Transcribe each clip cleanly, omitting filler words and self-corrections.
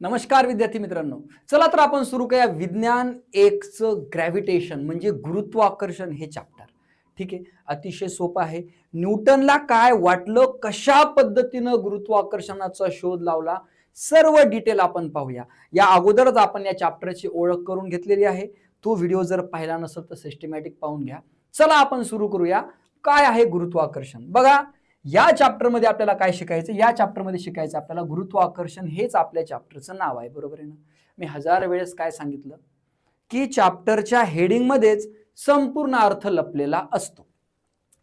नमस्कार विद्यार्थी मित्रांनो. चला तर आपण सुरू करूया विज्ञान एकचं ग्रॅव्हिटेशन म्हणजे गुरुत्वाकर्षण हे चॅप्टर. ठीक आहे, अतिशय सोपं आहे. न्यूटनला काय वाटलं, कशा पद्धतीनं गुरुत्वाकर्षणाचा शोध लावला, सर्व डिटेल आपण पाहूया. या अगोदरच आपण या चॅप्टरची ओळख करून घेतलेली आहे. तो व्हिडिओ जर पाहिला नसेल तर सिस्टमॅटिक पाहून घ्या. चला आपण सुरू करूया. काय आहे गुरुत्वाकर्षण? बघा, या चॅप्टर मध्ये आपल्याला काय शिकायचं? या चॅप्टर मध्ये शिकायचं आपल्याला गुरुत्वाकर्षण हेच आपल्या चॅप्टरचं नाव आहे, बरोबर आहे ना? मी हजार वेळेस काय सांगितलं की चॅप्टरच्या हेडिंग मध्येच संपूर्ण अर्थ लपलेला असतो.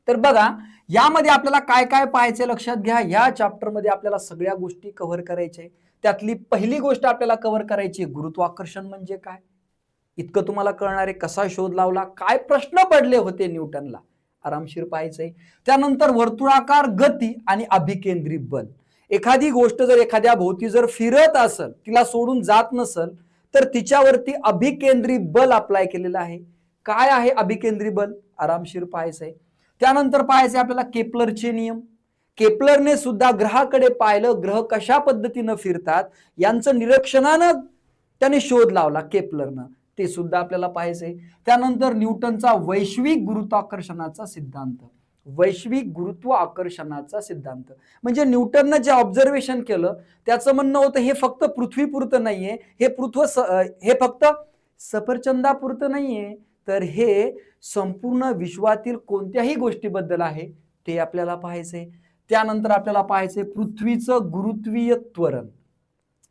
तर बघा, यामध्ये आपल्याला काय काय पाहायचे लक्षात घ्या. या चॅप्टर मध्ये आपल्याला सगळ्या गोष्टी कव्हर करायच्या. त्यातली पहिली गोष्ट आपल्याला कव्हर करायची, गुरुत्वाकर्षण म्हणजे काय, इतकं तुम्हाला कळणार आहे. कसा शोध लावला, काय प्रश्न पडले होते न्यूटनला, आरामशीर पाहायचंय. त्यानंतर वर्तुळाकार गती आणि अभिकेंद्रित बल. एखादी गोष्ट जर एखाद्या भोवती जर फिरत असेल, तिला सोडून जात नसेल, तर तिच्यावरती अभिकेंद्रित बल अप्लाय केलेलं आहे. काय आहे अभिकेंद्रित बल, आरामशीर पाहायचंय. त्यानंतर पाहायचंय आपल्याला केपलरचे नियम. केपलरने सुद्धा ग्रहाकडे पाहिलं, ग्रह कशा पद्धतीनं फिरतात यांचं निरीक्षणानं त्याने शोध लावला केपलरनं, ते सुद्धा आपल्याला पाहायचंय. त्यानंतर न्यूटनचा वैश्विक गुरुत्वाकर्षणाचा सिद्धांत. वैश्विक गुरुत्वाकर्षणाचा सिद्धांत म्हणजे न्यूटननं जे ऑब्झर्वेशन केलं त्याचं म्हणणं होतं हे फक्त पृथ्वीपुरतं नाहीये, हे फक्त सफरचंदापुरतं नाहीये, तर हे संपूर्ण विश्वातील कोणत्याही गोष्टीबद्दल आहे, ते आपल्याला पाहायचंय. त्यानंतर आपल्याला पाहायचंय पृथ्वीचं गुरुत्वीय त्वरण.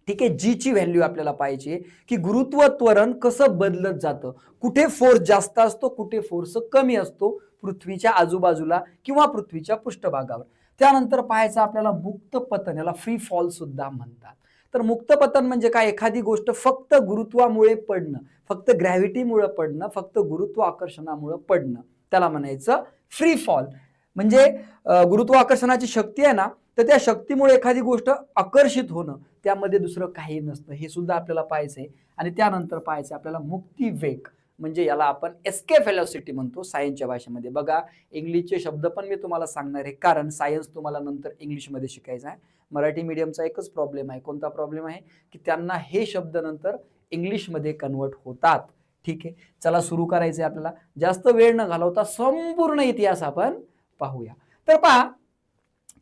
ठीक आहे, जी ची व्हॅल्यू आपल्याला पाहिजे की गुरुत्व त्वरण कसं बदलत जातं, कुठे फोर्स जास्त असतो, कुठे फोर्स कमी असतो पृथ्वीच्या आजूबाजूला किंवा पृथ्वीच्या पृष्ठभागावर. त्यानंतर पाहायचं आपल्याला मुक्त पतन, याला फ्री फॉल सुद्धा म्हणतात. तर मुक्त पतन म्हणजे काय, एखादी गोष्ट फक्त गुरुत्वामुळे पडणं, फक्त ग्रॅव्हिटीमुळे पडणं, फक्त गुरुत्वाकर्षणामुळे पडणं, त्याला म्हणायचं फ्री फॉल. म्हणजे गुरुत्वाकर्षणाची शक्ती आहे ना, तर त्या शक्तीमुळे एखादी गोष्ट आकर्षित होणं, त्यामध्ये दुसरं काही नसतं, हे सुद्धा आपल्याला पाहायचंय. आणि त्यानंतर पाहायचं आपल्याला मुक्ती वेग, म्हणजे याला आपण एस्केप व्हेलॉसिटी म्हणतो सायन्सच्या भाषेमध्ये. बघा, इंग्लिशचे शब्द पण मी तुम्हाला सांगणार आहे, कारण सायन्स तुम्हाला नंतर इंग्लिशमध्ये शिकायचं आहे. मराठी मीडियमचा एकच प्रॉब्लेम आहे. कोणता प्रॉब्लेम आहे की त्यांना हे शब्द नंतर इंग्लिशमध्ये कन्वर्ट होतात. ठीक आहे, चला सुरू करायचंय आपल्याला. जास्त वेळ न घालवता संपूर्ण इतिहास आपण पाहूया. तर पहा,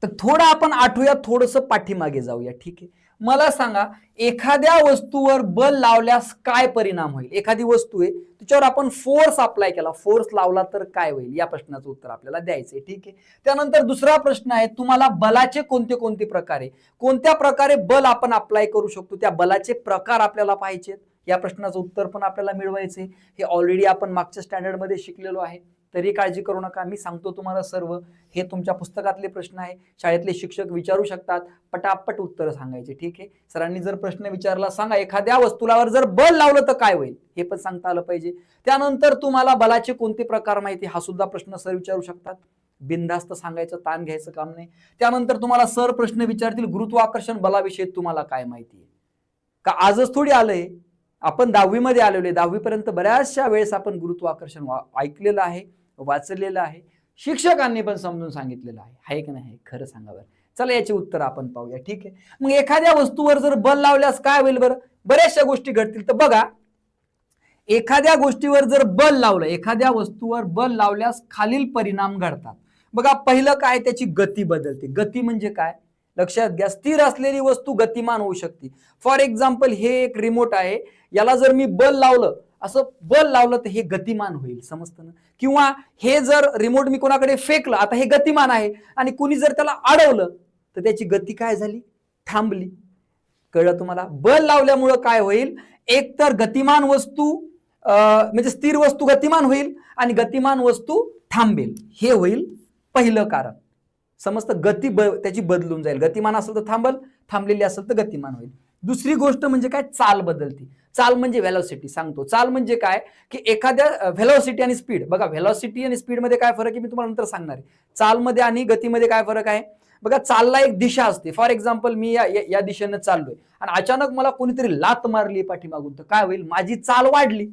तर थोडं आपण आठवूया, थोडंसं पाठीमागे जाऊया. ठीक आहे, मला सांगा, एखाद्या वस्तूवर बल लावल्यास काय परिणाम होईल? एखादी वस्तू आहे, तिच्यावर आपण फोर्स अप्लाय केला, फोर्स लावला तर काय होईल, या प्रश्नाचं उत्तर आपल्याला द्यायचंय. ठीक आहे, त्यानंतर दुसरा प्रश्न आहे, तुम्हाला बलाचे कोणते कोणते प्रकार आहे, कोणत्या प्रकारे बल आपण अप्लाय करू शकतो, त्या बलाचे प्रकार आपल्याला पाहिजेत. या प्रश्नाचं उत्तर पण आपल्याला मिळवायचंय. हे ऑलरेडी आपण मागच्या स्टँडर्ड मध्ये शिकलेलो आहे, तरी काळजी करू नका, मी सांगतो तुम्हाला सर्व. हे तुमच्या पुस्तकातले प्रश्न आहे, शाळेतले शिक्षक विचारू शकतात, पटापट उत्तर सांगायचे. ठीक आहे, सरांनी जर प्रश्न विचारला, सांगा एखाद्या वस्तूवर जर बल लावलं तर काय होईल, हे पण सांगता आलं पाहिजे. त्यानंतर तुम्हाला बलाचे कोणते प्रकार माहिती, हा सुद्धा प्रश्न सर विचारू शकतात, बिनधास्त सांगायचं, ताण घ्यायचं काम नाही. त्यानंतर तुम्हाला सर प्रश्न विचारतील, गुरुत्वाकर्षण बलाविषयी तुम्हाला काय माहिती आहे, का आजच थोडी आलंय, आपण 10वी मध्ये आलेलो आहे. 10वी पर्यंत बऱ्याचशा वेळेस आपण गुरुत्वाकर्षण ऐकलेलं आहे, वाचलेलं आहे, शिक्षकांनी पण समजून सांगितलेलं आहे की नाही, खरं सांगा बरं. चला याचे उत्तर आपण पाहूया. ठीक आहे, मग एखाद्या वस्तूवर जर बल लावल्यास काय होईल बरं? बऱ्याचशा गोष्टी घडतील. तर बघा, एखाद्या गोष्टीवर जर बल लावलं, एखाद्या वस्तूवर बल लावल्यास खालील परिणाम घडतात. बघा, पहिलं काय, त्याची गती बदलते. गती म्हणजे काय, लक्षात घ्या, स्थिर असलेली वस्तू गतिमान होऊ शकते. फॉर एक्झाम्पल, हे एक रिमोट आहे, याला जर मी बल लावलं, असं बल लावलं तर हे गतिमान होईल, समजतं ना? किंवा हे जर रिमोट मी कोणाकडे फेकलं, आता हे गतिमान आहे, आणि कुणी जर त्याला अडवलं तर त्याची गती काय झाली, थांबली. कळलं तुम्हाला? बल लावल्यामुळं काय होईल, एक तर गतिमान वस्तू म्हणजे स्थिर वस्तू गतिमान होईल आणि गतिमान वस्तू थांबेल, हे होईल पहिलं कारण. समजतं? गती त्याची बदलून जाईल, गतिमान असेल तर थांबल, थांबलेली असेल तर गतिमान होईल. दुसरी गोष्ट म्हणजे काय, चाल बदलती. चाल म्हणजे व्हेलॉसिटी. सांगतो, चाल म्हणजे काय की एखाद्या व्हेलॉसिटी आणि स्पीड. बघा, व्हेलॉसिटी आणि स्पीड मध्ये काय फरक आहे मी तुम्हाला नंतर सांगणार आहे. चालमध्ये आणि गतीमध्ये काय फरक आहे बघा. चालला एक दिशा असते. फॉर एक्झाम्पल, मी या दिशेने चाललोय आणि अचानक मला कोणीतरी लात मारली पाठीमागून, तर काय होईल, माझी चाल वाढली,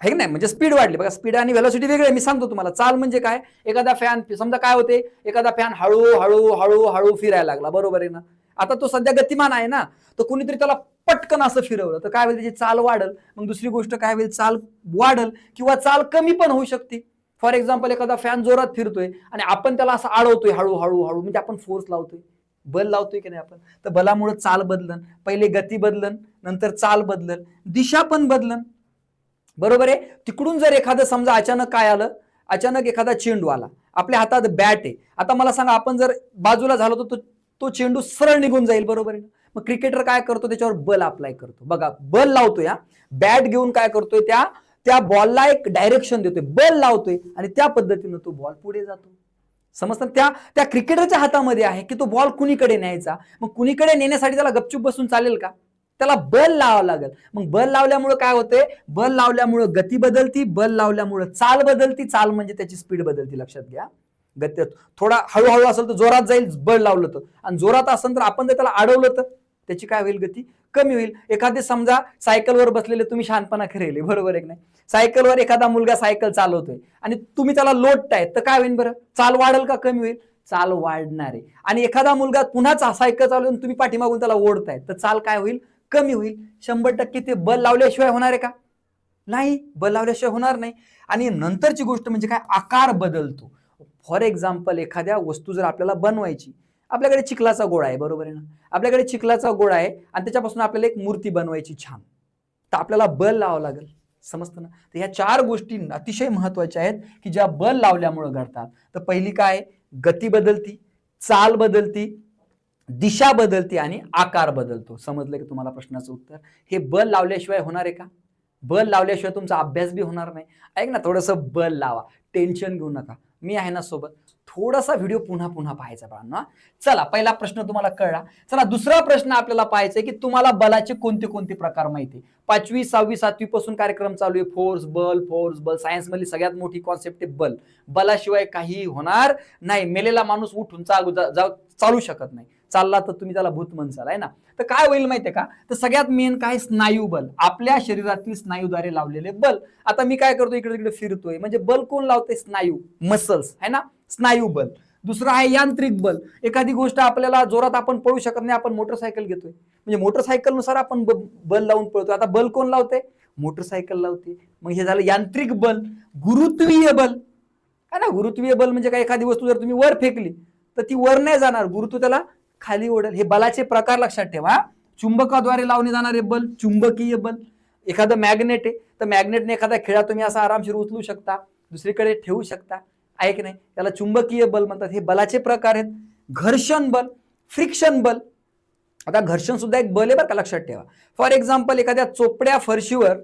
आहे की नाही, म्हणजे स्पीड वाढली. बघा, स्पीड आणि व्हेलॉसिटी वेगळे. मी सांगतो तुम्हाला, चाल म्हणजे काय, एखादा फॅन, समजा काय होते, एखादा फॅन हळू हळू हळू हळू फिरायला लागला, बरोबर आहे ना? आता तो सध्या गतिमान आहे ना, तर कुणीतरी त्याला पटकन असं फिरवलं तर काय होईल, त्याची चाल वाढल. मग दुसरी गोष्ट काय होईल, चाल वाढल किंवा चाल कमी पण होऊ शकते. फॉर एक्झाम्पल एखादा फॅन जोरात फिरतोय आणि आपण त्याला असं अडवतोय हळूहळू हळू, म्हणजे आपण फोर्स लावतोय, बल लावतोय की नाही आपण, तर बलामुळे चाल बदलन, पहिले गती बदलन, नंतर चाल बदलन, दिशा पण बदलन. बरोबर आहे. तिकडून जर एखादं समजा अचानक काय आलं, अचानक एखादा चेंडू आला, आपल्या हातात बॅट आहे, आता मला सांगा आपण जर बाजूला झालो तर तो चेंडू सरळ निघून जाईल. बरोबर आहे. मग क्रिकेटर काय करतो, त्याच्यावर बल अप्लाय करतो. बघा, बल लावतोय, बॅट घेऊन काय करतोय, त्या बॉलला एक डायरेक्शन देतोय, बल लावतोय आणि त्या पद्धतीनं तो बॉल पुढे जातो. समजतं. त्या क्रिकेटरच्या हातामध्ये आहे की तो बॉल कुणीकडे न्यायचा. मग कुणीकडे नेण्यासाठी त्याला गपचूप बसून चालेल का, त्याला बल लावावं लागेल. मग बल लावल्यामुळे काय होते, बल लावल्यामुळे गती बदलती, बल लावल्यामुळे चाल बदलती, चाल म्हणजे त्याची स्पीड बदलती. लक्षात घ्या, गती थोडा हळूहळू असेल तर जोरात जाईल, बल लावलं तर, आणि जोरात असेल तर आपण जर त्याला अडवलं तर त्याची काय होईल, गती कमी होईल. एखादे समजा सायकलवर बसलेले, तुम्ही शहाणपणा करेल, बरोबर आहे की नाही, सायकलवर एखादा मुलगा सायकल चालवतोय आणि तुम्ही त्याला लोटताय तर काय होईल बरं, चाल वाढेल का कमी होईल, चाल वाढणार आहे. आणि एखादा मुलगा पुन्हा सायकल चालवून तुम्ही पाठीमागून त्याला ओढताय तर चाल काय होईल, कमी होईल. 100% ते बल लावल्याशिवाय होणार आहे का, नाही, बल लावल्याशिवाय होणार नाही. आणि नंतरची गोष्ट म्हणजे काय, आकार बदलतो. फॉर एक्झाम्पल एखाद्या वस्तू जर आपल्याला बनवायची, आपल्याकडे चिखलाचा गोळा आहे, बरोबर आहे ना, आपल्याकडे चिखलाचा गोळा आहे आणि त्याच्यापासून आपल्याला एक मूर्ती बनवायची छान, तर आपल्याला बल लावावं लागेल. समजतं ना. तर ह्या 4 गोष्टी अतिशय महत्वाच्या आहेत की ज्या बल लावल्यामुळे घडतात. तर पहिली काय, गती बदलती, चाल बदलती, दिशा बदलती आणि आकार बदलतो. समजलं की तुम्हाला प्रश्नाचं उत्तर. हे बल लावल्याशिवाय होणार आहे का, बल लावल्याशिवाय तुमचा अभ्यास बी होणार नाही. ऐक ना, थोडंसं बल लावा, टेन्शन घेऊ नका, मी आहे ना सोबत. थोडासा व्हिडिओ पुन्हा पुन्हा पाहायचा बाळांनो. चला, पहिला प्रश्न तुम्हाला कळला. चला, दुसरा प्रश्न आपल्याला पाहायचा आहे की तुम्हाला बलाचे कोणते कोणते प्रकार माहिती. 5वी 6वी 7वी पासून कार्यक्रम चालू आहे. फोर्स बल. सायन्स मधली सगळ्यात मोठी कॉन्सेप्ट आहे बल. बलाशिवाय काही होणार नाही. मेलेला माणूस उठून चालू शकत नाही, चालला तर तुम्ही त्याला भूत म्हणसाल, आहे ना. तर काय होईल माहितीये का, तर सगळ्यात मेन काय, स्नायू बल, आपल्या शरीरातील स्नायूद्वारे लावलेले बल. आता मी काय करतो, इकडे तिकडे फिरतोय, म्हणजे बल कोण लावते, स्नायू, मसल्स, है ना, स्नायू बल. दुसरं आहे यांत्रिक बल. एखादी गोष्ट आपल्याला जोरात आपण पळू शकत नाही, आपण मोटरसायकल घेतोय, म्हणजे मोटरसायकलनुसार आपण बल लावून पळतोय. आता बल कोण लावते, मोटरसायकल लावते. मग हे झालं यांत्रिक बल. गुरुत्वीय बल, है ना, गुरुत्वीय बल म्हणजे काय, एखादी वस्तू जर तुम्ही वर फेकली तर ती वर नाही जाणार, गुरुत्व त्याला खाली ओढेल. हे बलाचे प्रकार लक्षात ठेवा. चुंबकाद्वारे लावले जाणारे बल, चुंबकीय बल. एखादं मॅग्नेट आहे तर मॅग्नेटने एखादा खिळा तुम्ही असा आरामशीर उचलू शकता, दुसरीकडे ठेवू शकता, आहे की नाही, त्याला चुंबकीय बल म्हणतात. हे बलाचे प्रकार आहेत. घर्षण बल, फ्रिक्शन बल. आता घर्षण सुद्धा एक बल आहे बरं का, लक्षात ठेवा. फॉर एक्झाम्पल एखाद्या चोपड्या फरशीवर,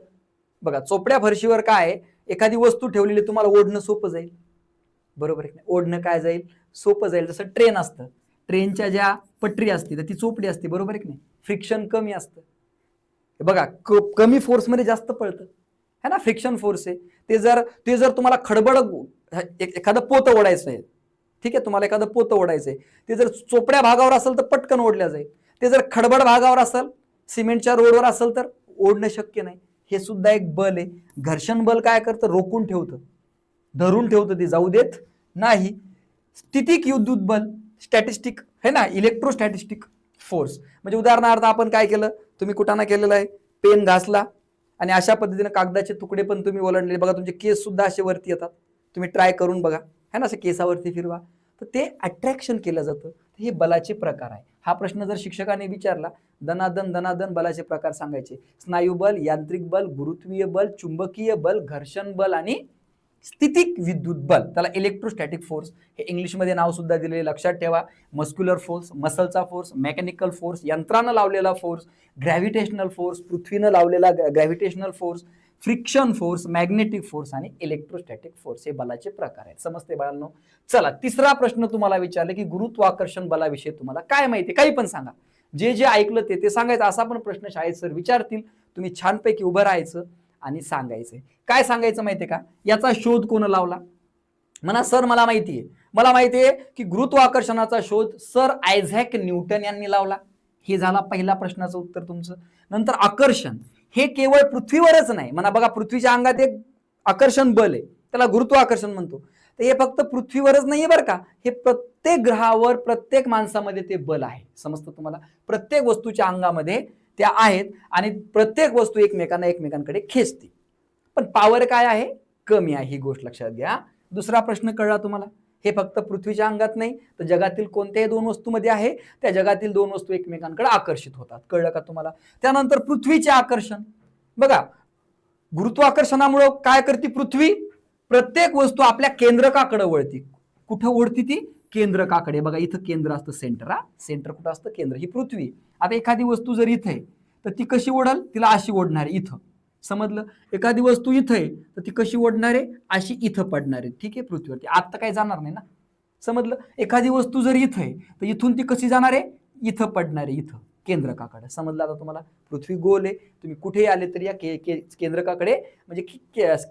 बघा चोपड्या फरशीवर काय आहे, एखादी वस्तू ठेवलेली, तुम्हाला ओढणं सोपं जाईल, बरोबर आहे, ओढणं काय जाईल, सोपं जाईल. जसं ट्रेन असतं, ट्रेनच्या ज्या पटरी असते तर ती चोपडी असते, बरोबर आहे की नाही, फ्रिक्शन कमी असतं. बघा कमी फोर्समध्ये जास्त पळतं, है ना, फ्रिक्शन फोर्स आहे. ते जर तुम्हाला खडबड एखादं पोतं ओढायचं आहे, ठीक आहे, तुम्हाला एखादं पोतं ओढायचं आहे, ते जर चोपड्या भागावर असेल तर पटकन ओढल्या जाईल. ते जर खडबड भागावर असेल, सिमेंटच्या रोडवर असेल तर ओढणं शक्य नाही. हे सुद्धा एक बल आहे. घर्षण बल काय करतं, रोखून ठेवतं, धरून ठेवतं, ते जाऊ देत नाही. स्थितिक विद्युत बल, स्टॅटिस्टिक, है ना, इलेक्ट्रोस्टॅटिस्टिक फोर्स. म्हणजे उदाहरणार्थ आपण काय केलं, तुम्ही कुठाना केलेलं आहे, पेन घासला आणि अशा पद्धतीने कागदाचे तुकडे पण तुम्ही ओलांडले, बघा तुमचे केस सुद्धा असे वरती येतात, तुम्ही ट्राय करून बघा, है ना, असे केसावरती फिरवा, तर ते अट्रॅक्शन केलं जातं. हे बलाचे प्रकार आहे. हा प्रश्न जर शिक्षकाने विचारला, दनादन बलाचे प्रकार सांगायचे. स्नायू बल, यांत्रिक बल, गुरुत्वीय बल, चुंबकीय बल, घर्षण बल आणि स्थितिक विद्युत बल, त्याला इलेक्ट्रोस्टॅटिक फोर्स हे इंग्लिशमध्ये नाव सुद्धा दिलेले, लक्षात ठेवा. मस्क्युलर फोर्स, मसलचा फोर्स, मेकॅनिकल फोर्स, यंत्रानं लावलेला फोर्स, ग्रॅव्हिटेशनल फोर्स, पृथ्वीनं लावलेला gravitational force, friction force, magnetic force आणि इलेक्ट्रोस्टॅटिक फोर्स हे बलाचे प्रकार आहेत. समजते बाळांनो. चला, तिसरा प्रश्न तुम्हाला विचारले की गुरुत्वाकर्षण बलाविषयी तुम्हाला काय माहिती, काही पण सांगा, जे ऐकलं ते सांगायचं. असा पण प्रश्न शाळेत सर विचारतील, तुम्ही छानपैकी उभं राहायचं आणि सांगायचंय. काय सांगायचं माहितीये का, याचा शोध कोण लावला, म्हणा सर मला माहितीये की गुरुत्वाकर्षणाचा शोध सर आयझॅक न्यूटन यांनी लावला. हे झाला पहिला प्रश्नाचं उत्तर तुमचं. नंतर आकर्षण हे केवळ पृथ्वीवरच नाही, म्हणा बघा पृथ्वीच्या अंगात एक आकर्षण बल आहे, त्याला गुरुत्वाकर्षण म्हणतो. तर हे फक्त पृथ्वीवरच नाहीये बरं का, हे प्रत्येक ग्रहावर, प्रत्येक माणसामध्ये ते बल आहे. समजतं तुम्हाला, प्रत्येक वस्तूच्या अंगामध्ये त्या आहेत आणि प्रत्येक वस्तू एकमेकांकडे खेचते. पण पॉवर काय आहे? कमी आहे. ही गोष्ट लक्षात घ्या. दुसरा प्रश्न कळला तुम्हाला? हे फक्त पृथ्वीच्या अंगात नाही तर जगातील कोणत्याही दोन वस्तूमध्ये आहे. त्या जगातील दोन वस्तू एकमेकांकडे आकर्षित होतात. कळलं का तुम्हाला? त्यानंतर पृथ्वीचे आकर्षण. बघा, गुरुत्वाकर्षणामुळे काय करते पृथ्वी? प्रत्येक वस्तू आपल्या केंद्रकाकडे वळती. कुठं ओढती ती? केंद्रकाकडे. बघा इथं केंद्र असतं, सेंटर. सेंटर कुठं असतं? केंद्र. ही पृथ्वी. आता एखादी वस्तू जर इथं आहे तर ती कशी ओढल? तिला अशी ओढणार आहे इथं. समजलं? एखादी वस्तू इथं आहे तर ती कशी ओढणार आहे? अशी इथं पडणार आहे. ठीक आहे, पृथ्वीवरती. आता काही जाणार नाही ना. समजलं? एखादी वस्तू जर इथं आहे तर इथून ती कशी जाणार आहे? इथं पडणार आहे, इथं केंद्रकाकडे. समजलं आता तुम्हाला? पृथ्वी गोल आहे. तुम्ही कुठेही आले तरी या केंद्रकाकडे, म्हणजे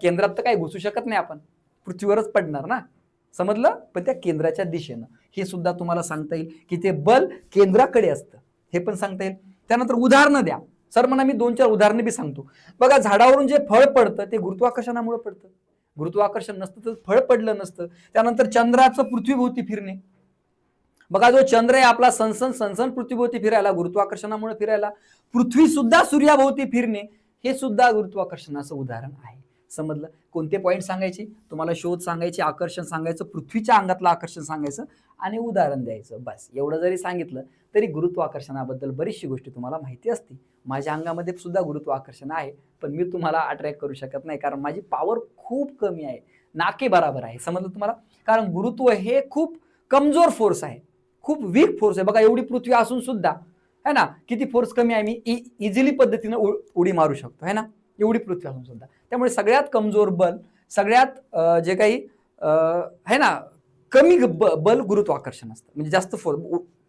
केंद्रात तर काही घुसू शकत नाही आपण, पृथ्वीवरच पडणार ना. समजलं? पण त्या केंद्राच्या दिशेनं. हे सुद्धा तुम्हाला सांगता येईल की ते बल केंद्राकडे असतं. हे पण सांगता येईल. त्यानंतर उदाहरणं द्या. सर म्हणा मी 2-4 उदाहरणं बी सांगतो. बघा, झाडावरून जे फळ पडतं ते गुरुत्वाकर्षणामुळे पडतं. गुरुत्वाकर्षण नसतं तर फळ पडलं नसतं. त्यानंतर चंद्राचं पृथ्वीभोवती फिरणे. बघा, जो चंद्र आहे आपला सनसन पृथ्वीभोवती फिरायला, गुरुत्वाकर्षणामुळे फिरायला. पृथ्वी सुद्धा सूर्याभोवती फिरणे, हे सुद्धा गुरुत्वाकर्षणाचं उदाहरण आहे. समजलं? कोणते पॉईंट सांगायचे तुम्हाला? शोध सांगायचे, आकर्षण सांगायचं, पृथ्वीच्या अंगातलं आकर्षण सांगायचं आणि उदाहरण द्यायचं. बस एवढं जरी सांगितलं तरी गुरुत्वाकर्षणाबद्दल बरीचशी गोष्टी तुम्हाला माहिती असते. माझ्या अंगामध्ये सुद्धा गुरुत्वाकर्षण आहे, पण मी तुम्हाला अट्रॅक्ट करू शकत नाही कारण माझी पॉवर खूप कमी आहे, नाके बराबर आहे. समजलं तुम्हाला? कारण गुरुत्व हे खूप कमजोर फोर्स आहे, खूप वीक फोर्स आहे. बघा, एवढी पृथ्वी असून सुद्धा है ना, किती फोर्स कमी आहे. मी इझिली पद्धतीनं उडी मारू शकतो, है ना, एवढी पृथ्वी असून सुद्धा. त्यामुळे सगळ्यात कमजोर बल, सगळ्यात जे काही है ना कमी बल गुरुत्वाकर्षण असतं. म्हणजे जास्त फोर्स.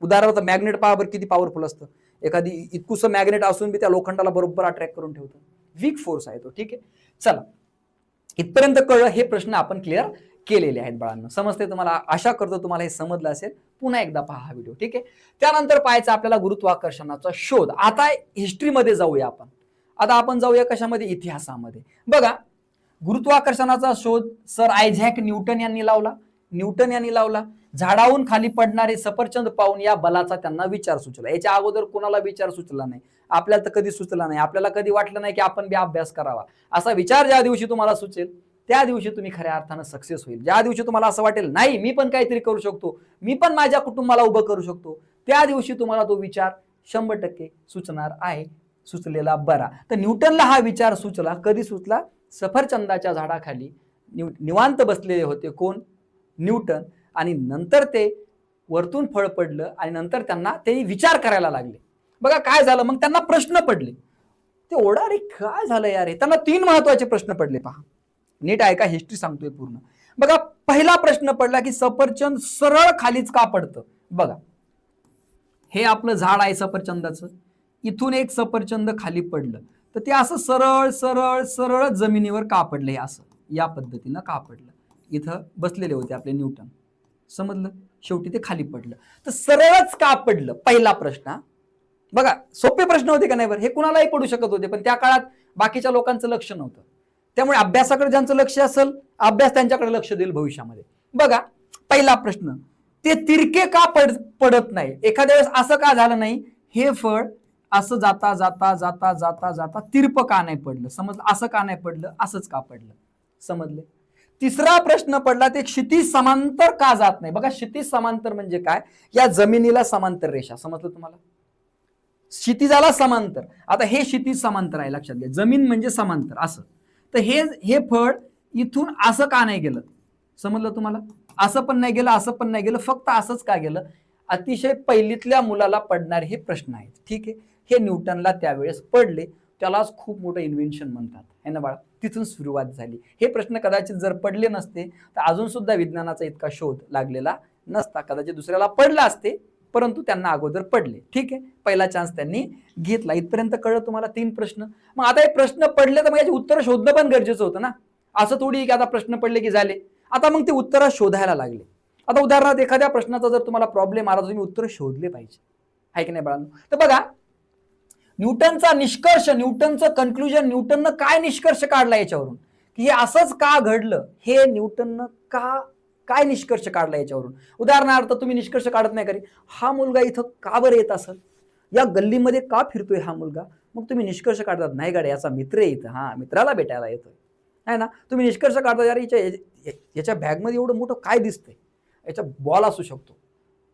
उदाहरणार्थ मॅग्नेट पहा बरं किती पॉवरफुल असतं. एखादी इतकुसं मॅग्नेट असून बी त्या लोखंडाला बरोबर अट्रॅक्ट करून ठेवतं. वीक फोर्स आहे तो. ठीक आहे, चला इथपर्यंत कळलं. हे प्रश्न आपण क्लिअर केलेले आहेत बाळांनो. समजते तुम्हाला? आशा करतो तुम्हाला हे समजलं असेल. पुन्हा एकदा पहा हा व्हिडिओ. ठीक आहे, त्यानंतर पाहायचं आपल्याला गुरुत्वाकर्षणाचा शोध. आता हिस्ट्रीमध्ये जाऊया आपण. आता आपण जाऊया कशामध्ये? इतिहासामध्ये. बघा, गुरुत्वाकर्षणाचा शोध सर आयझॅक न्यूटन यांनी लावला. झाडावरून खाली पडणारे सफरचंद पाहून या बलाचा त्यांना विचार सुचला. याच्या अगोदर कोणाला विचार सुचला नाही. आपल्याला तर कधी सुचला नाही. आपल्याला कधी वाटलं नाही की आपण बी अभ्यास करावा. असा विचार ज्या दिवशी तुम्हाला सुचेल त्या दिवशी तुम्ही खऱ्या अर्थानं सक्सेस होईल. ज्या दिवशी तुम्हाला असं वाटेल नाही मी पण काहीतरी करू शकतो, मी पण माझ्या कुटुंबाला उभं करू शकतो, त्या दिवशी तुम्हाला तो विचार 100% सुचणार आहे. सुचलेला बरा. तर न्यूटनला हा विचार सुचला. कधी सुचला? सफरचंदाच्या झाडाखाली निवांत बसलेले होते. कोण? न्यूटन. आणि नंतर ते वरतून फळ पडलं आणि नंतर त्यांना ते विचार करायला लागले. बघा काय झालं मग? त्यांना प्रश्न पडले. ते ओढा रे काय झालं यार? त्यांना 3 महत्वाचे प्रश्न पडले. पहा नीट ऐका, हिस्ट्री सांगतोय पूर्ण. बघा, पहिला प्रश्न पडला की सफरचंद सरळ खालीच का पडतं? बघा, हे आपलं झाड आहे सफरचंदाचं. इथून एक सफरचंद खाली पडलं तर ते असं सरळ सरळ सरळ जमिनीवर का पडलं? हे असं या पद्धतीनं का पडलं? इथं बसलेले होते आपले न्यूटन. समजलं? शेवटी ते खाली पडलं. तर सरळच का पडलं? पहिला प्रश्न. बघा, सोपे प्रश्न होते का नाही बरं? हे कुणालाही पडू शकत होते, पण त्या काळात बाकीच्या लोकांचं लक्ष नव्हतं. त्यामुळे अभ्यासाकडे ज्यांचं लक्ष असेल, अभ्यास त्यांच्याकडे लक्ष देईल भविष्यामध्ये. बघा, पहिला प्रश्न, ते तिरके का पडत नाही? एखाद्या वेळेस असं का झालं नाही? हे फळ असं जाता जाता जाता जाता जाता तिरप का नाही पडलं? समजलं? असं का नाही पडलं? असंच का पडलं? समजले? तिसरा प्रश्न पडला, ते क्षितिज समांतर का जात नाही? बघा, क्षितिज समांतर म्हणजे काय? या जमिनीला समांतर रेषा. समजलं तुम्हाला? क्षितिजाला समांतर. आता हे क्षितिज समांतर आहे, लक्षात घ्या. जमीन म्हणजे समांतर असं. तर हे फळ इथून असं का नाही गेलं? समजलं तुम्हाला? असं पण नाही गेलं, असं पण नाही गेलं, फक्त असंच का गेलं? अतिशय पहिलीतल्या मुलाला पडणारे हे प्रश्न आहेत. ठीक आहे, हे न्यूटनला त्यावेळेस पडले. त्यालाच खूप मोठं इन्व्हेन्शन म्हणतात, है ना बाळा? तिथून सुरुवात झाली. हे प्रश्न कदाचित जर पडले नसते तर अजून सुद्धा विज्ञानाचा इतका शोध लागलेला नसता. कदाचित दुसऱ्याला पडला असते, परंतु त्यांना अगोदर पडले. ठीक आहे, पहिला चान्स त्यांनी घेतला. इथपर्यंत कळलं तुम्हाला? 3 प्रश्न. मग आता हे प्रश्न पडले तर मग याची उत्तर शोधणं पण गरजेचं होतं ना. असं थोडी की आता प्रश्न पडले की झाले. आता मग ते उत्तर शोधायला लागले. आता उदाहरणार्थ एखाद्या प्रश्नाचा जर तुम्हाला प्रॉब्लेम आला तर तुम्ही उत्तर शोधले पाहिजे, आहे की नाही बाळांनो? तर बघा, न्यूटनचा निष्कर्ष, न्यूटनचं कन्क्लुजन, न्यूटननं काय निष्कर्ष काढला याच्यावरून की हे असंच का घडलं? हे न्यूटननं काय निष्कर्ष काढला याच्यावरून? उदाहरणार्थ तुम्ही निष्कर्ष काढत नाही का रे, हा मुलगा इथं का बरं येत असेल? या गल्लीमध्ये का फिरतोय हा मुलगा? मग तुम्ही निष्कर्ष काढतात, नाही गाड्या याचा मित्र आहे इथं, हा मित्राला भेटायला येतोय, आहे ना. तुम्ही निष्कर्ष काढता, यार याच्या बॅगमध्ये एवढं मोठं काय दिसतंय, याचा बॉल असू शकतो,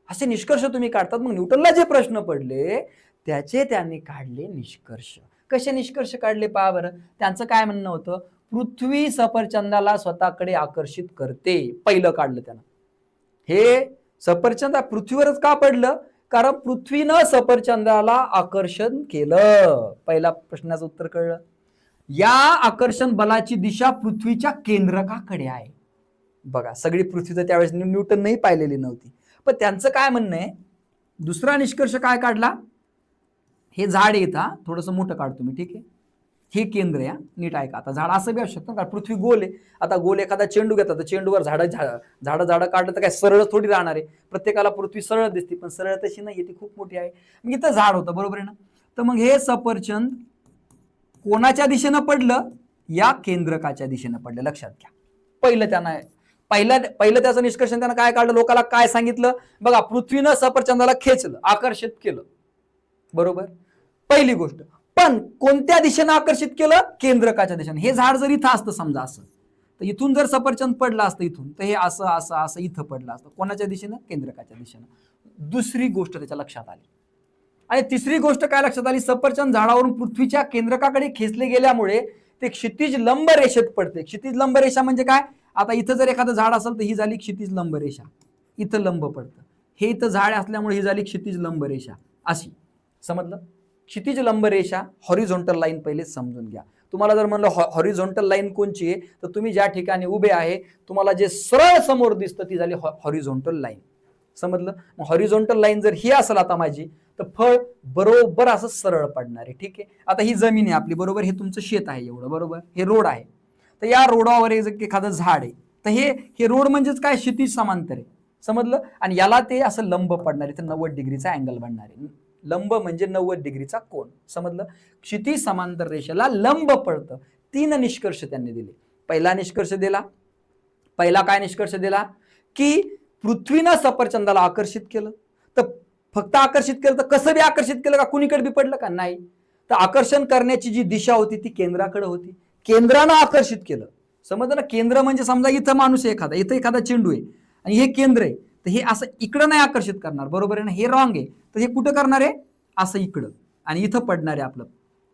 असे निष्कर्ष तुम्ही काढतात. मग न्यूटनला जे प्रश्न पडले त्याचे त्यांनी काढले निष्कर्ष. कसे निष्कर्ष काढले पहा बरं. त्यांचं काय म्हणणं होतं, पृथ्वी सफरचंदाला स्वतःकडे आकर्षित करते. पहिलं काढलं त्यानं. हे सफरचंद पृथ्वीवरच का पडलं? कारण पृथ्वीनं सफरचंदाला आकर्षण केलं. पहिला प्रश्नाचं उत्तर कळलं. या आकर्षण बलाची दिशा पृथ्वीच्या केंद्रकाकडे आहे. बघा, सगळी पृथ्वी तर त्यावेळेस न्यूटननेही पाहिलेली नव्हती, पण त्यांचं काय म्हणणं आहे, दुसरा निष्कर्ष काय काढला, हे झाड येत, थोडंसं मोठं काढतो मी, ठीक आहे, हे केंद्र आहे, नीट ऐका. आता झाड असं बी असू शकतं कारण पृथ्वी गोल आहे. आता गोल एखादा चेंडू घेतात तर चेंडूवर झाडं काढलं तर काय सरळ थोडी राहणार आहे. प्रत्येकाला पृथ्वी सरळ दिसते, पण सरळ तशी नाही, ती खूप मोठी आहे. मग इथं झाड होतं, बरोबर आहे ना. तर मग हे सफरचंद कोणाच्या दिशेनं पडलं? या केंद्रकाच्या दिशेनं पडलं. लक्षात घ्या. पहिलं त्याचं निष्कर्षण त्यानं काय काढलं, लोकांना काय सांगितलं बघा, पृथ्वीनं सफरचंदाला खेचलं, आकर्षित केलं, बरोबर, पहिली गोष्ट. पण कोणत्या दिशेनं आकर्षित केलं? केंद्रकाच्या दिशेनं. हे झाड जर इथं असतं समजा असं, तर इथून जर सफरचंद पडलं असतं इथून, तर हे असं असं असं इथं पडलं असतं. कोणाच्या दिशेनं? केंद्रकाच्या दिशेनं. दुसरी गोष्ट त्याच्या लक्षात आली. आणि तिसरी गोष्ट काय लक्षात आली, सफरचंद झाडावरून पृथ्वीच्या केंद्रकाकडे खेचले गेल्यामुळे ते क्षितिज लंब रेषेत पडते. क्षितिज लंब रेषा म्हणजे काय? आता इथं जर एखादं झाड असेल तर ही झाली क्षितिज लंब रेषा, इथं लंब पडतं. हे इथं झाड असल्यामुळे ही झाली क्षितिज लंब रेषा, अशी. समजलं? क्षितिज लंब रेषा, हॉरिझॉन्टल लाईन पहिले समजून घ्या. तुम्हाला जर म्हणलं हॉरिझॉन्टल लाईन कोणची आहे, तर तुम्ही ज्या ठिकाणी उभे आहे तुम्हाला जे सरळ समोर दिसतं ती झाली हॉरिझॉन्टल लाईन. समजलं? मग हॉरिझॉन्टल लाईन जर ही असेल आता माझी, तर फळ बरोबर असं सरळ पडणार आहे. ठीक आहे. आता ही जमीन आहे आपली, बरोबर, हे तुमचं शेत आहे एवढं, बरोबर, हे रोड आहे. तर या रोडावर एखादं झाड आहे, तर हे रोड म्हणजेच काय, क्षितिज समांतर आहे. समजलं? आणि याला ते असं लंब पडणार आहे, तर 90 डिग्रीचा अँगल बनणार आहे. लंब म्हणजे 90 डिग्रीचा कोन. समजलं? क्षितिज समांतर रेषेला लंब पडतं. 3 निष्कर्ष त्यांनी दिले. पहिला निष्कर्ष दिला, पहिला काय निष्कर्ष दिला, की पृथ्वीनं सफरचंदाला आकर्षित केलं. तर फक्त आकर्षित केलं तर कसं बी आकर्षित केलं का, कुणीकडे बी पडलं का? नाही. तर आकर्षण करण्याची जी दिशा होती ती केंद्राकडे होती. केंद्रानं आकर्षित केलं. समजलं ना? केंद्र म्हणजे समजा इथं माणूस आहे एखादा, इथं एखादा चेंडू आहे आणि हे केंद्र आहे, तर हे असं इकडं नाही आकर्षित करणार, बरोबर आहे ना. हे रॉंग आहे. तर हे कुठं करणार आहे? असं इकडं, आणि इथं पडणार आहे आपलं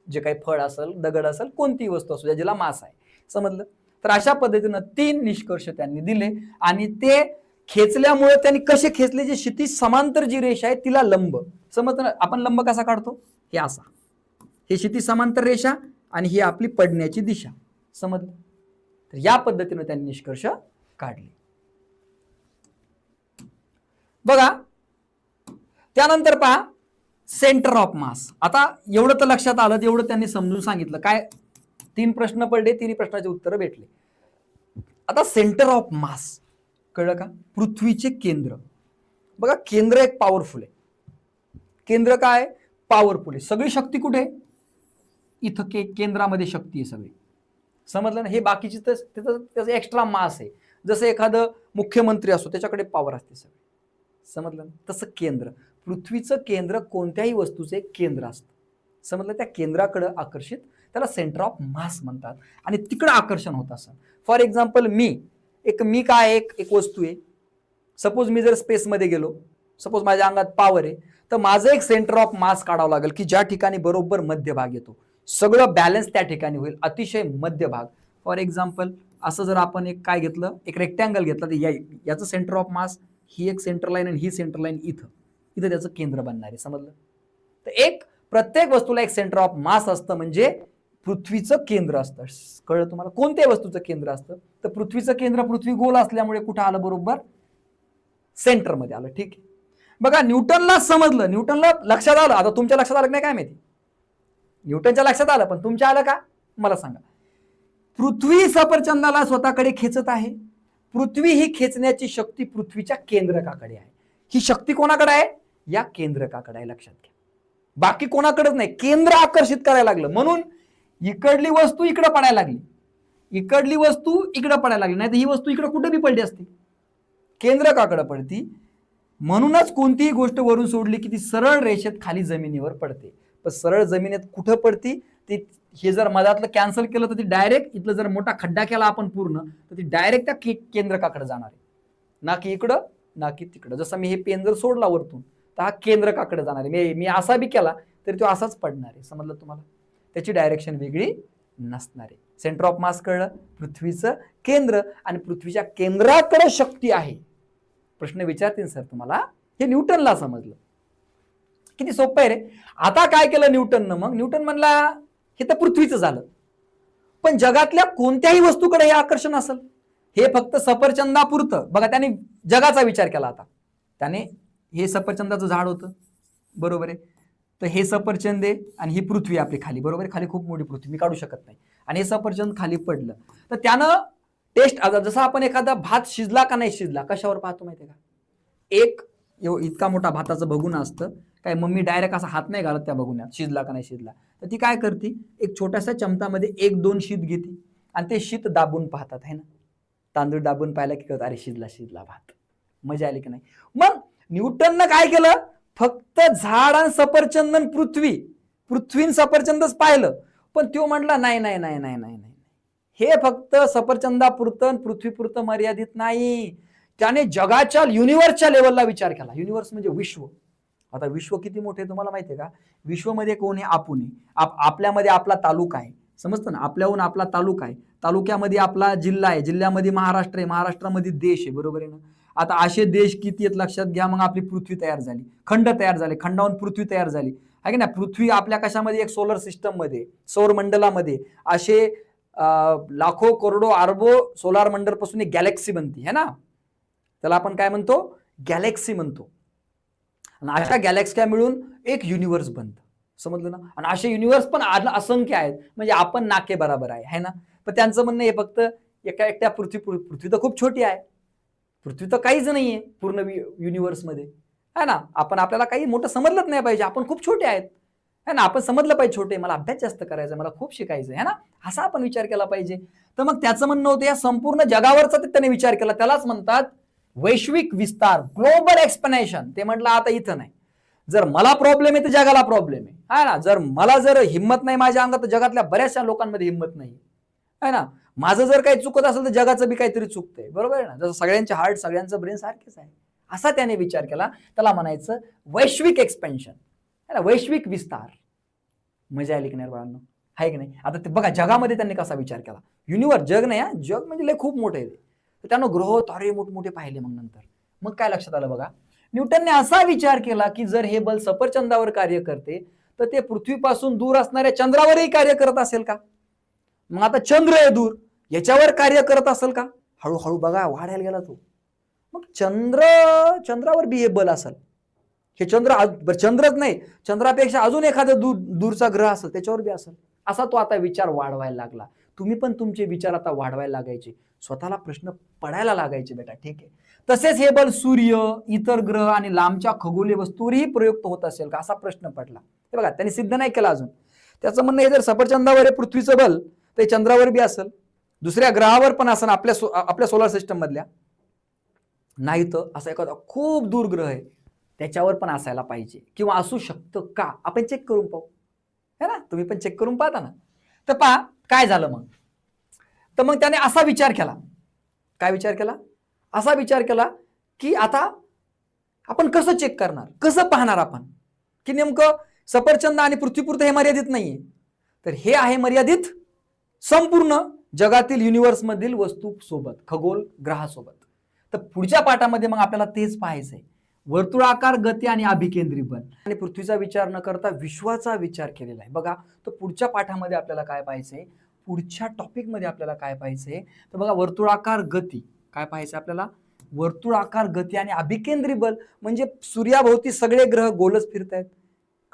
जे काही फळ असेल, दगड असेल, कोणतीही वस्तू असू ज्याला मास आहे. समजलं? तर अशा पद्धतीनं 3 निष्कर्ष त्यांनी दिले. आणि ते खेचल्यामुळे त्यांनी कसे खेचले, जे क्षितिज समांतर जी रेषा आहे तिला लंब. समजलं? आपण लंब कसा काढतो? हे असा, हे क्षितिज समांतर रेषा आणि ही आपली पडण्याची दिशा. समजलं? तर या पद्धतीने त्यांनी निष्कर्ष काढले. बघा, त्यानंतर पहा सेंटर ऑफ मास. आता एवढं तर लक्षात आलं, एवढं त्यांनी समजून सांगितलं. काय 3 प्रश्न पडले, 3 प्रश्नाचे उत्तर भेटले. आता सेंटर ऑफ मास कळलं का? पृथ्वीचे केंद्र. बघा, केंद्र एक पॉवरफुल आहे. केंद्र काय? पॉवरफुल आहे. सगळी शक्ती कुठे? इथं केंद्रामध्ये शक्ती आहे सगळी. समजलं ना? हे बाकीची त्याचं एक्स्ट्रा मास आहे. जसं एखादं मुख्यमंत्री असतो त्याच्याकडे पॉवर असते सगळी. समजलं ना? तसं केंद्र, पृथ्वीचं केंद्र कोणत्याही वस्तूचं एक केंद्र असतं. समजलं? त्या केंद्राकडे आकर्षित, त्याला सेंटर ऑफ मास म्हणतात. आणि तिकडं आकर्षण होत असतं. फॉर एक्झाम्पल मी काय एक वस्तू आहे. सपोज मी जर स्पेसमध्ये गेलो, सपोज माझ्या अंगात पॉवर आहे, तर माझं एक सेंटर ऑफ मास काढावं लागेल की ज्या ठिकाणी बरोबर मध्यभाग येतो, सगळं बॅलन्स त्या ठिकाणी होईल, अतिशय मध्यभाग. फॉर एक्झाम्पल असं जर आपण एक काय घेतलं, एक रेक्टँगल घेतला, तर याचं सेंटर ऑफ मास, ही एक सेंटर लाईन आणि ही सेंटर लाईन इथं त्याचं केंद्र बनणार आहे. समजलं? तर एक प्रत्येक वस्तूला एक सेंटर ऑफ मास असतं, म्हणजे पृथ्वीचं केंद्र असतं. कळलं तुम्हाला? कोणत्याही वस्तूचं केंद्र असतं. तर पृथ्वीचं केंद्र, पृथ्वी गोल असल्यामुळे कुठं आलं? बरोबर सेंटरमध्ये आलं. ठीक आहे. बघा, न्यूटनला समजलं, न्यूटनला लक्षात आलं. आता तुमच्या लक्षात आलं नाही काय माहिती, न्यूटनच्या लक्षात आलं, पण तुमच्या आलं का मला सांगा. पृथ्वी सफरचंदाला स्वतःकडे खेचत आहे. पृथ्वी ही खेचण्याची शक्ती पृथ्वीच्या केंद्रकाकडे आहे. ही शक्ती कोणाकडे आहे? या केंद्रकाकडे आहे. लक्षात घ्या. बाकी कोणाकडेच नाही. केंद्र आकर्षित करायला लागलं म्हणून इकडली वस्तू इकडे पडायला लागली, इकडली वस्तू इकडे पडायला लागली. नाही तर ही वस्तू इकडे कुठे बी पडली असती. केंद्रकाकडे पडती, म्हणूनच कोणतीही गोष्ट वरून सोडली की ती सरळ रेषेत खाली जमिनीवर पडते. पण सरळ जमिनीत कुठं पडती ती, हे जर मधातलं कॅन्सल केलं तर ती डायरेक्ट इथलं जर मोठा खड्डा केला आपण पूर्ण तर ती डायरेक्ट त्या केंद्रकाकडे जाणार आहे, ना की इकडं ना की तिकडं. जसं मी हे पेन जर सोडला वरतून तर हा केंद्रकाकडे जाणार आहे. मी असा बी केला तरी तो असाच पडणार आहे. समजलं तुम्हाला? त्याची डायरेक्शन वेगळी नसणार आहे. सेंटर ऑफ मास कळलं, पृथ्वीचं केंद्र, आणि पृथ्वीच्या केंद्राकडे शक्ती आहे. प्रश्न विचारतील सर तुम्हाला, हे न्यूटनला समजलं. किती सोपं आहे रे. आता काय केलं न्यूटननं, मग न्यूटन म्हणला हे तर पृथ्वीचं झालं, पण जगातल्या कोणत्याही वस्तूकडे हे आकर्षण असेल, हे फक्त सफरचंदापुरतं. बघा त्याने जगाचा विचार केला. आता त्याने हे सफरचंदाचं झाड होतं, बरोबर आहे, तर हे सफरचंद आहे आणि ही पृथ्वी आपली खाली, बरोबर आहे, खाली खूप मोठी पृथ्वी मी काढू शकत नाही, आणि हे सफरचंद खाली पडलं. तर त्यानं टेस्ट, जसं आपण एखादा भात शिजला का नाही शिजला कशावर पाहतो माहिती आहे का? एक इतका मोठा भाताचं बघून असतं काय, मम्मी डायरेक्ट असा हात नाही घालत त्या बघून्यात शिजला का नाही शिजला. तर ती काय करते, एक छोट्याशा चमचामध्ये 1-2 शीत घेते आणि ते शीत दाबून पाहतात, है ना. तांदूळ दाबून पाहिला की कळत अरे शिजला शिजला भात. मजा आली की नाही. मग न्यूटननं काय केलं, फक्त झाड आणि सफरचंद आणि पृथ्वीन सफरचंदच पाहिलं, पण तो म्हटला नाही नाही नाही नाही नाही नाही, हे फक्त सफरचंदापुरतं पृथ्वीपुरतं मर्यादित नाही. त्याने जगाच्या युनिव्हर्सच्या लेवलला विचार केला. युनिव्हर्स म्हणजे विश्व. आता विश्व किती मोठे तुम्हाला माहिती आहे का? विश्वमध्ये कोण आहे? आपण आहे. आपल्यामध्ये आपला तालुका आहे, समजतं ना, आपल्याहून आपला तालुका आहे, तालुक्यामध्ये आपला जिल्हा आहे, जिल्ह्यामध्ये महाराष्ट्र आहे, महाराष्ट्रामध्ये देश आहे, बरोबर आहे ना. आता असे देश किती आहेत लक्षात घ्या. मग आपली पृथ्वी तयार झाली, खंड तयार झाले, खंडावून पृथ्वी तयार झाली आहे की ना. पृथ्वी आपल्या कशामध्ये, एक सोलर सिस्टम मध्ये, सौर मंडलामध्ये असे लाखो करोडो अरबो सोलार मंडल पासून एक गॅलेक्सी बनती है ना. त्याला आपण काय म्हणतो, गॅलेक्सी म्हणतो. आणि अशा गॅलेक्स्या मिळून एक युनिव्हर्स बनतं, समजलं ना. आणि असे युनिव्हर्स पण असंख्य आहेत, म्हणजे आपण नाके बराबर आहे ना. पण त्यांचं म्हणणं हे फक्त एका एकट्या पृथ्वी तर खूप छोटी आहे, पृथ्वी तर काहीच नाहीये पूर्ण युनिव्हर्समध्ये, है ना. आपल्याला काही मोठं समजलंच नाही पाहिजे, आपण खूप छोटे आहेत, है ना. आपण समजलं पाहिजे छोटे, मला अभ्यास जास्त करायचा, मला खूप शिकायचं है ना, असा आपण विचार केला पाहिजे. तर मग त्याचं म्हणणं होतं या संपूर्ण जगावरचा त्याने विचार केला, त्यालाच म्हणतात वैश्विक विस्तार, ग्लोबल एक्सपॅन्शन. ते म्हटलं आता इथं नाही, जर मला प्रॉब्लेम आहे तर जगाला प्रॉब्लेम आहे ना. मला जर हिंमत नाही माझ्या अंगात तर जगातल्या बऱ्याचशा लोकांमध्ये हिंमत नाही, है ना. माझं जर काही चुकत असेल तर जगाचं बी काहीतरी चुकतंय, बरोबर आहे ना. जसं सगळ्यांचे हार्ट, सगळ्यांचं ब्रेन सारखेच आहे, असा त्याने विचार केला. त्याला म्हणायचं वैश्विक एक्सपेन्शन, है ना, वैश्विक विस्तार. मजा आली की नाही बाळांनो, आहे की नाही. आता ते बघा जगामध्ये त्यांनी कसा विचार केला. युनिव्हर्स, जग नाही, जग म्हणजे लय खूप मोठे आहे. तर त्यानं ग्रह तारे मोठमोठे पाहिले. मग काय लक्षात आलं बघा, न्यूटनने असा विचार केला की जर हे बल सफरचंदावर कार्य करते तर ते पृथ्वीपासून दूर असणाऱ्या चंद्रावरही कार्य करत असेल का. मग आता चंद्र आहे दूर, याच्यावर कार्य करत असेल का. हळूहळू बघा वाढायला गेला तो. मग चंद्रावर बी हे बल असेल. हे चंद्रच नाही, चंद्रापेक्षा अजून एखादा दूरचा ग्रह असेल त्याच्यावर बी असेल. असा तो आता विचार वाढवायला लागला. तुम्ही पण तुमचे विचार आता वाढवायला लागायचे, स्वतःला प्रश्न पडायला लागायचे बेटा, ठीक आहे. तसेच हे बल सूर्य, इतर ग्रह आणि लांबच्या खगोलीय वस्तूवरही प्रयुक्त होत असेल का, असा प्रश्न पडला. हे बघा त्यांनी सिद्ध नाही केला अजून. त्याचं म्हणणं हे जर सफरचंदावर आहे पृथ्वीचं बल तर चंद्रावर बी असेल, दुसऱ्या ग्रहावर पण असेल, आपल्या सोलर सिस्टम मधल्या. नाही तर असा एखादा खूप दूर ग्रह आहे त्याच्यावर पण असायला पाहिजे, किंवा असू शकतं का, आपण चेक करून पाहू, है ना. तुम्ही पण चेक करून पाहता ना. तर पहा काय झालं मग. तर मग त्याने असा विचार केला, काय विचार केला, असा विचार केला की आता आपण कसं चेक करणार, कसं पाहणार आपण की नेमकं सफरचंद आणि पृथ्वीपुरतं हे मर्यादित नाहीये, तर हे आहे मर्यादित संपूर्ण जगातील युनिव्हर्स मधील वस्तू सोबत, खगोल ग्रहासोबत. तर पुढच्या पाठामध्ये मग आपल्याला तेच पाहायचंय, वर्तुळाकार गती आणि अभिकेंद्री बल. आणि पृथ्वीचा विचार न करता विश्वाचा विचार केलेला आहे बघा. तर पुढच्या पाठामध्ये आपल्याला काय पाहायचंय, पुढच्या टॉपिक मध्ये आपल्याला काय पाहायचंय, तर बघा वर्तुळाकार गती काय पाहायचं आपल्याला, वर्तुळाकार गती आणि अभिकेंद्री बल. म्हणजे सूर्याभोवती सगळे ग्रह गोलच फिरतायत,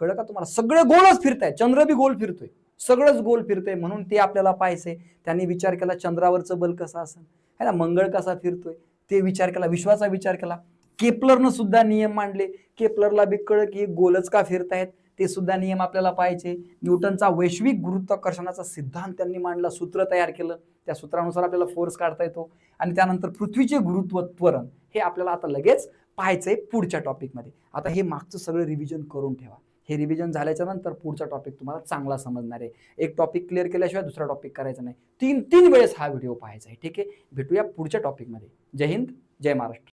कळलं का तुम्हाला, सगळे गोलच फिरतायत, चंद्र बी गोल फिरतोय, सगळंच गोल फिरतंय, म्हणून ते आपल्याला पाहायचंय. त्यांनी विचार केला चंद्रावरचं बल कसं असेल, है ना, मंगळ कसा फिरतोय ते विचार केला, विश्वाचा विचार केला. केपलरनं सुद्धा नियम मांडले, केपलरला बी कळलं की गोलच का फिरतायत, ते सुद्धा नियम आपल्याला पाहायचे. न्यूटनचा वैश्विक गुरुत्वाकर्षणाचा सिद्धांत त्यांनी मांडला, सूत्र तयार केलं, त्या सूत्रानुसार आपल्याला फोर्स काढता येतो. आणि त्यानंतर पृथ्वीचे गुरुत्व त्वरण हे आपल्याला आता लगेच पाहायचंय पुढच्या टॉपिकमध्ये. आता हे मागचं सगळं रिव्हिजन करून ठेवा. हे रिव्हिजन झाल्याच्या नंतर पुढचा टॉपिक तुम्हाला चांगला समजणार आहे. एक टॉपिक क्लिअर केल्याशिवाय दुसरा टॉपिक करायचा नाही. 3 वेळेस हा व्हिडिओ पाहायचा आहे. ठीक आहे. भेटूया पुढच्या टॉपिकमध्ये. जय हिंद, जय महाराष्ट्र.